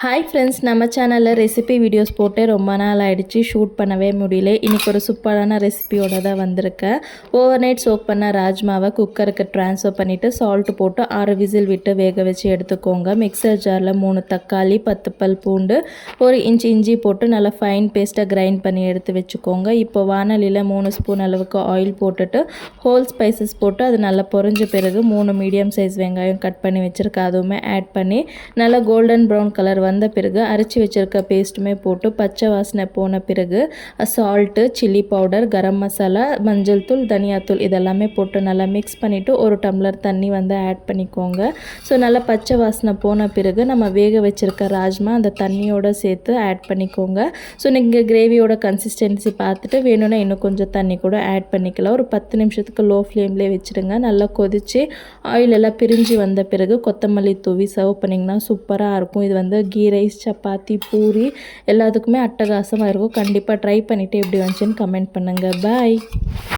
Hi friends, நம்ம சேனலில் recipe videos போட்டு ரொம்ப நாள் ஆகிடுச்சு, ஷூட் பண்ணவே முடியல. இன்றைக்கி ஒரு சூப்பரான ரெசிபியோடு தான் வந்திருக்கேன். ஓவர் நைட் சோக் பண்ண ராஜ்மாவை குக்கருக்கு ட்ரான்ஸ்ஃபர் பண்ணிவிட்டு சால்ட்டு போட்டு 6 விசில் விட்டு வேக வச்சு எடுத்துக்கோங்க. மிக்சர் ஜாரில் 3 தக்காளி, 10 பல் பூண்டு, 1 இன்ச் இஞ்சி போட்டு நல்லா ஃபைன் பேஸ்ட்டாக கிரைண்ட் பண்ணி எடுத்து வச்சுக்கோங்க. இப்போ வானலியில் 3 ஸ்பூன் அளவுக்கு ஆயில் போட்டுட்டு ஹோல் ஸ்பைசஸ் போட்டு அது நல்லா பொரிஞ்ச பிறகு 3 மீடியம் சைஸ் வெங்காயம் கட் பண்ணி வச்சுருக்கேன், அதுவுமே ஆட் பண்ணி நல்லா கோல்டன் ப்ரௌன் கலர் வந்த பிறகு அரைச்சி வச்சிருக்க பேஸ்ட்டுமே போட்டு பச்சை வாசனை போன பிறகு salt, chilli powder, garam masala, மஞ்சள் தூள், தனியாத்தூள் இதெல்லாமே போட்டு நல்லா மிக்ஸ் பண்ணிவிட்டு 1 டம்ளர் தண்ணி ஆட் பண்ணிக்கோங்க. ஸோ நல்லா பச்சை வாசனை போன பிறகு நம்ம வேக வச்சுருக்க ராஜ்மா அந்த தண்ணியோடு சேர்த்து ஆட் பண்ணிக்கோங்க. ஸோ நீங்கள் கிரேவியோட கன்சிஸ்டன்சி பார்த்துட்டு வேணும்னா இன்னும் கொஞ்சம் தண்ணி கூட ஆட் பண்ணிக்கலாம். ஒரு 10 நிமிஷத்துக்கு லோ ஃப்ளேம்லேயே வச்சுடுங்க. நல்லா கொதித்து ஆயில் எல்லாம் பிரிஞ்சு வந்த பிறகு கொத்தமல்லி தூவி சர்வ் பண்ணிங்கன்னா சூப்பராக இருக்கும். இது கீ ரைஸ், சப்பாத்தி, பூரி எல்லாத்துக்குமே அட்டகாசமாக இருக்கும். கண்டிப்பாக ட்ரை பண்ணிவிட்டு எப்படி வந்துச்சுன்னு கமெண்ட் பண்ணுங்கள். பாய்.